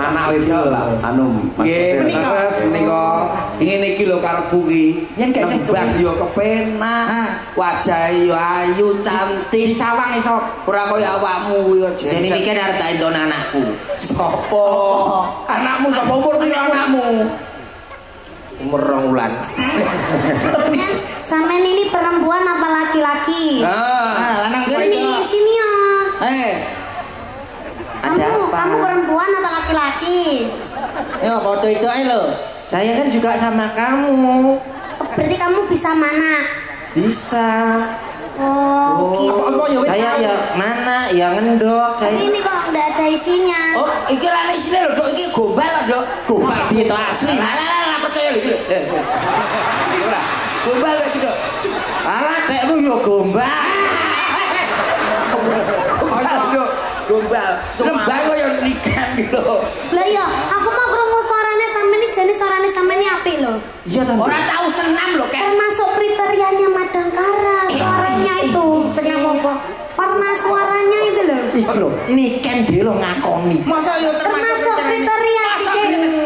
Anak wedok lah anu nggih menika ingin iki lho karepku ki yen gak sebab yo kepenak wajahe yo ayu cantik disawang iso ora kaya awakmu kuwi aja dene iki arep tak entuk anakku sapa anakmu sapa umur iki anakmu umur 2 wulan sampean ini perempuan apa laki-laki lanang sini ya kamu perempuan atau laki-laki? Ya foto itu aja lo. Saya kan juga sama kamu. Berarti kamu bisa mana? Bisa. Oh, gitu. Saya ya mana? Ya ngendok. Tapi ini kok nggak ada isinya. Oh, iki ra isine lho, Dok. Iki gombal lho, Dok. Gombal piye to asli? Lah percaya lho iki lho. Ora. Gombal lho iki, Dok. Alah, dekku yo gombal. Gombal, lembang kok yang nikah gitu. Lah iya, aku mau krungu suarane sampean iki jane suarane sampean iki apik lho. Iya ta. Ora tahu senam lho, Ken. Termasuk kriterianya Madangkara suaranya itu. Senam apa? Warna suaranya itu lho. Iki lho, niken dhewe lho ngakoni. Masa yo termasuk kriteria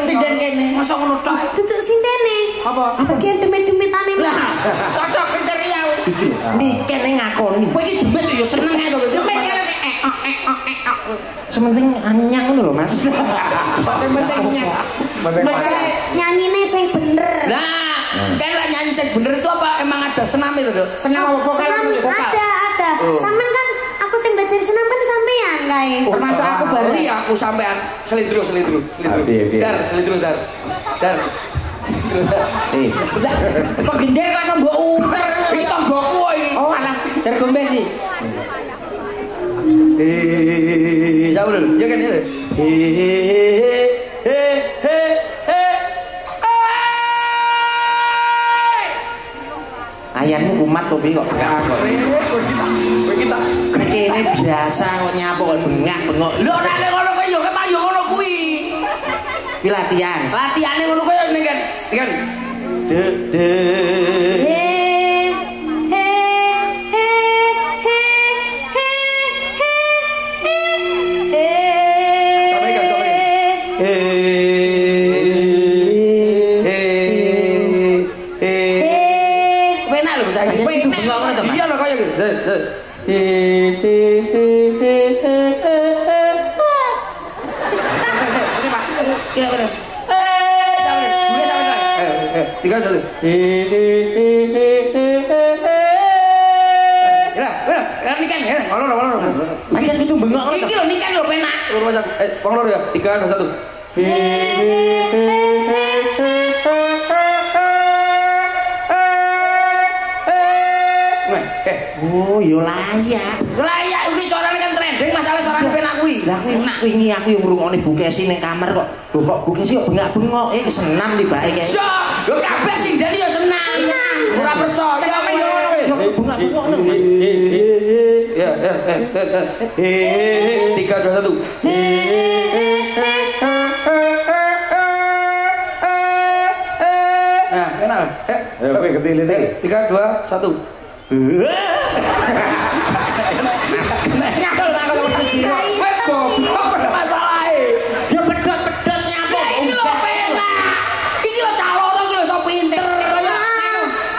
sing den kene. Masa ngono tok. Duduk sindene. Apa? Bagian demit-demitane. Lah, cocok kriteria. Iki niken ngakoni. Kowe iki demit yo seneng ae to. Demit kene sementing anyang ngono lho Mas. Penting-pentingnya. Nyanyine sing bener. Nah, kan lah nyanyi sing bener itu apa emang ada senam itu, Dok? Senam apa vokal? Ada. Sampean kan aku sing belajar senam kan sampean kae. Termasuk aku bareng. Iya, aku sampean selindro. Dar. Kok gender kok iso mbok uter Iki tanggoku iki. Oh alah, jar gombe sih. Ya belum, ya kan ya. Ayammu kumat to kok. Kita kene biasa kok nyapu kok bengak-bengok. Lho ora nek ngono kowe yo kemayo ngono kuwi. Ki latihan. Latihane ngono kowe ning kan. Iya lho kaya gitu. Kira-kira. Tiga satu. Ya, nikan ya, ngolor. Ayan itu bengok. Iki lho nikan lho penak. Ngolor ya. 3 2 1. Oh, yo layak. Layak iki suarane kan trending, masalah suarane penak kuwi. Lah kuwi wingi aku yo ngrungokne Bu Kesi ning kamar kok. Lho kok Bu Kesi yo bengak-bengok iki senam tibake kae. Yo, lho kabeh sing dani yo senam. Ora percaya kowe yo. Bengak-bengok lho. Ya. 3 2 1. Nah, enak. Ya kowe ketilin iki. 3 2 1. Ya pedot-pedot nyapu. Iki lho penak. Iki lho calon iki lho sok pinter.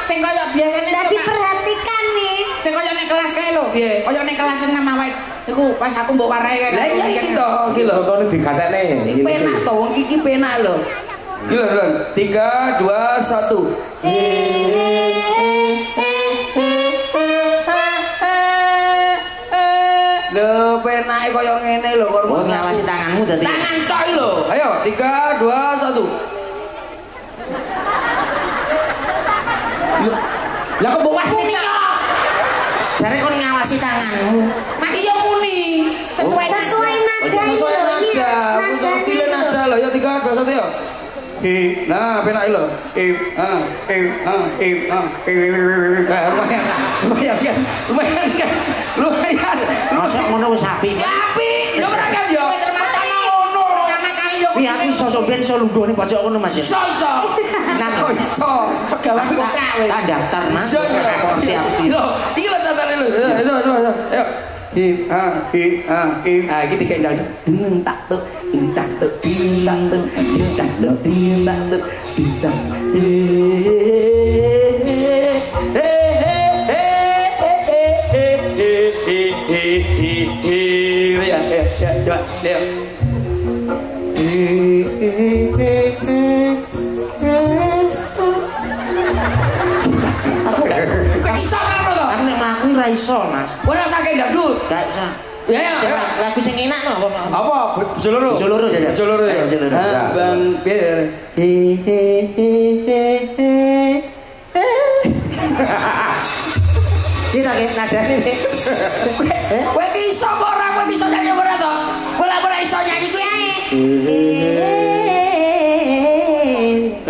Sing kaya biasane Dadi perhatikan nih. sing kaya nek kelas kae lho. Piye? Kaya nek kelas 6 awake. Iku pas aku mbok warai kae. Lah iya iki to, iki lho. Fontone digatekne. Iki penak to, iki penak lho. Iki lho, 3 2 1. Lho penake kaya ngene lho kok ngawasi tanganmu dadi. Tangan tok lho. Ayo 3 2 1. Lah kok mbok wasi jare kon ngawasi tanganmu. Mak iya muni. Sesuai nada ini lho. Nada. Pilih nada lho ya 3 2 1 ya. Nah, penak lho. Lumayan kan. apik. Apik. Yo ora kan yo. Wi aku iso ben iso lunggone pojok kono Mas ya. Iso. Nang Iso. Pegawai kok tak daftar Mas. Iso. Lho, iki lho catane lho. Iso. Ayo. Iki tiga ndang deng tak tuk tak tuk tak tuk tak tuk tak tuk tak. Ya, coba, ya. Kok iso kan to? Aku nek mlaku ora iso, Mas. Ora saking dangdut. Gak iso. Ya, Lagu sing enak no apa? apa? Joloro. Joloro ya. Joloro ya. Bang, biar. Kita ke nadane. Kowe ki iso apa ora? Kowe iso nyanyi apa ora to? Kowe lek ora iso nyanyi kuwi ae.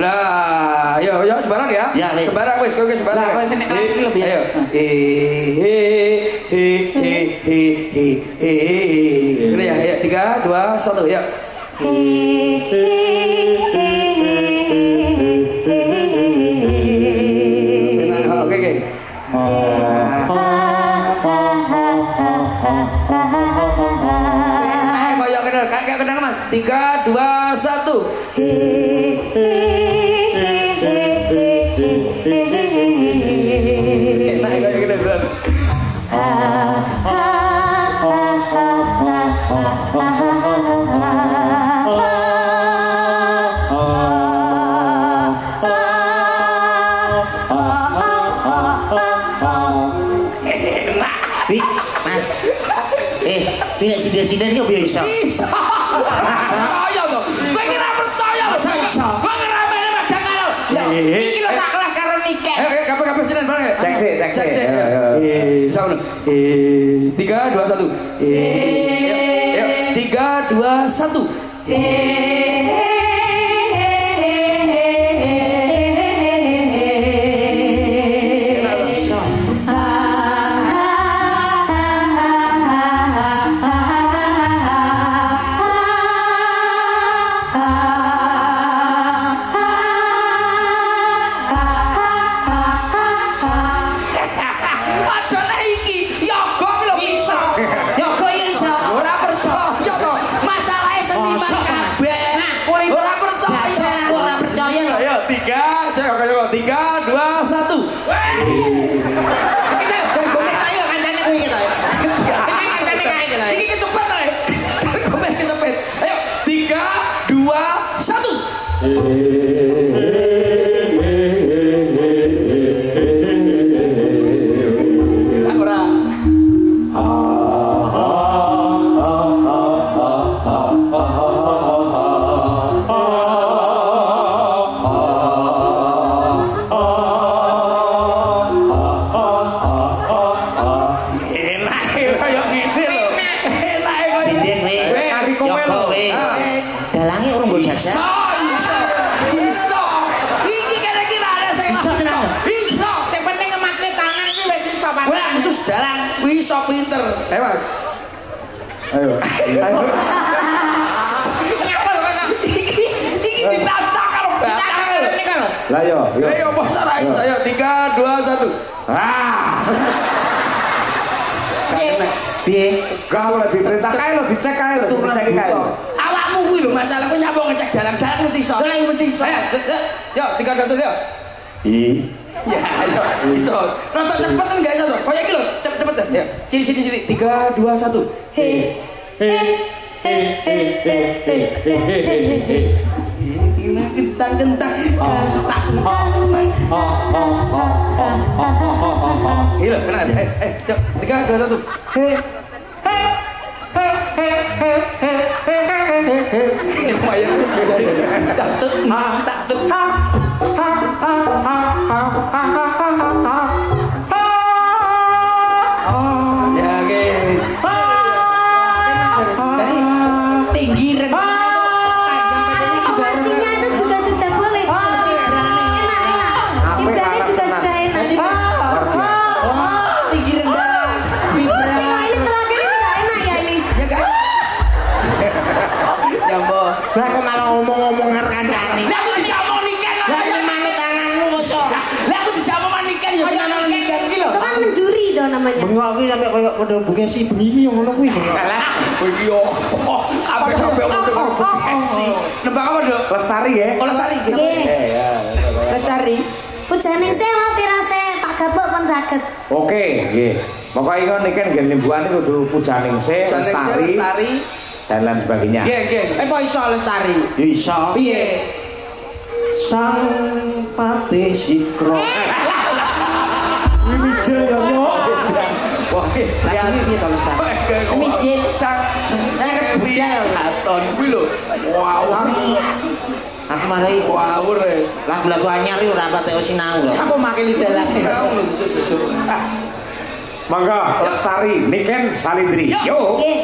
Lah, yo sembarang ya. Sembarang wis, kowe sembarang. Lah, sing kelas iki lebih. Ayo. Ini ya, ayo 3 2 1 ya. Oke. Koyo kene, kayak kenang Mas. 3 2 1. Enak kayak gini bro. Mas. Nek sida-sida iki opo iso? Iso. Percaya to. Kowe iki ora percaya lho. Iso. Kowe ora madang karo. Iki lho sak kelas karo Nike. Kabeh sinen bareng. Cek sih. Iso ngono. 3 2 1. Ayo 3 2 1. Pinter. Ayo. Iki ditantang karo batang lho. Lah yo. Ayo bos ora iso. Ayo 3 2 1. Piye? Kau lebih perintah kae lho dicek kae lho. Dicek kae. Awakmu kuwi lho masalah kowe nyapa ngecek dalan-dalan mesti iso. Lah mesti iso. Ayo, yo 3 2 1 yo. Ya, ayo, iso. Rontok cepet kan enggak iso to. Koyo iki lho, cepet ya. Sini. 3 2 1. Ini kentang. Iya, benar. 3 2 1. Lumayan. Tak tek. Ya, oke. Tinggi rendah. Awasinya itu juga sudah boleh. Enak. Vibranya juga sudah enak. Tinggi rendah. Ini terakhir ini nggak enak ya ini. padha Bukesi bengi ngono kuwi. Alah, iki yo. Apa kabeh Bukesi. Nembak apa, Dok? Lestari ya. Oh, Lestari. Nggih. Lestari. Pujaning sewa tirase tak gabuk pun saged. Oke, nggih. Pokoke iku niken nggih limbuhan iku kudu pujaning se, lestari dan lain sebagainya. Nggih, nggih. Kok iso Lestari? Ya iso. Piye? Sang Patih Sikro. Mijil yo nyok. Wah, Lagi piye to Lestari? mijil sang budal aton kuwi lho. Wow. Aku marai Wawur. lagu-lagu anyar iki ora patek sinau lho. Apa makili dalas lho susu-susu. Mangga Lestari niken Salindri. Yo. Nggih.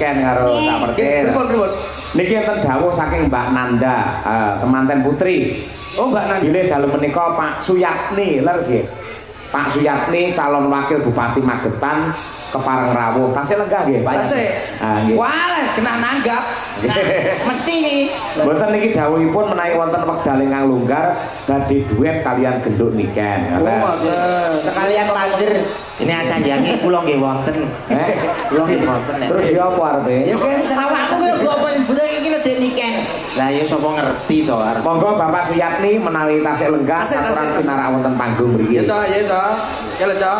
Niken karo Kak Mertin. Pripun? Niki enten dawuh saking Mbak Nanda, temanten putri. Oh, Mbak Nanda. Bilih dalem menika Pak Suyatni, lho nggih. Pak Suyatni calon wakil Bupati Magetan kepareng rawuh. Tasih lenggah nggih, Pak. Tasih. Nggih. Wales kena nanggap. Nah, mesti nih. Mboten niki dawuhipun menawi wonten wekdal ingkang longgar badhe duet kalian genduk Niken. Sekalian panjer. Ini asanjange kula nggih wonten. Kula nggih wonten. Terus ya apa arepe? Ya kan awakku kok apa budhe iki lho Dek Niken. Lah ya sapa ngerti to arep. Monggo Bapak Suyatni menawi tasih lenggah aturan pinarak wonten panggung mriki. Ya, Cok, ya, Cok. Ya lho, Cok.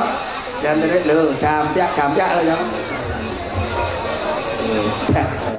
Ya terus lho, gampyak lho, Cok.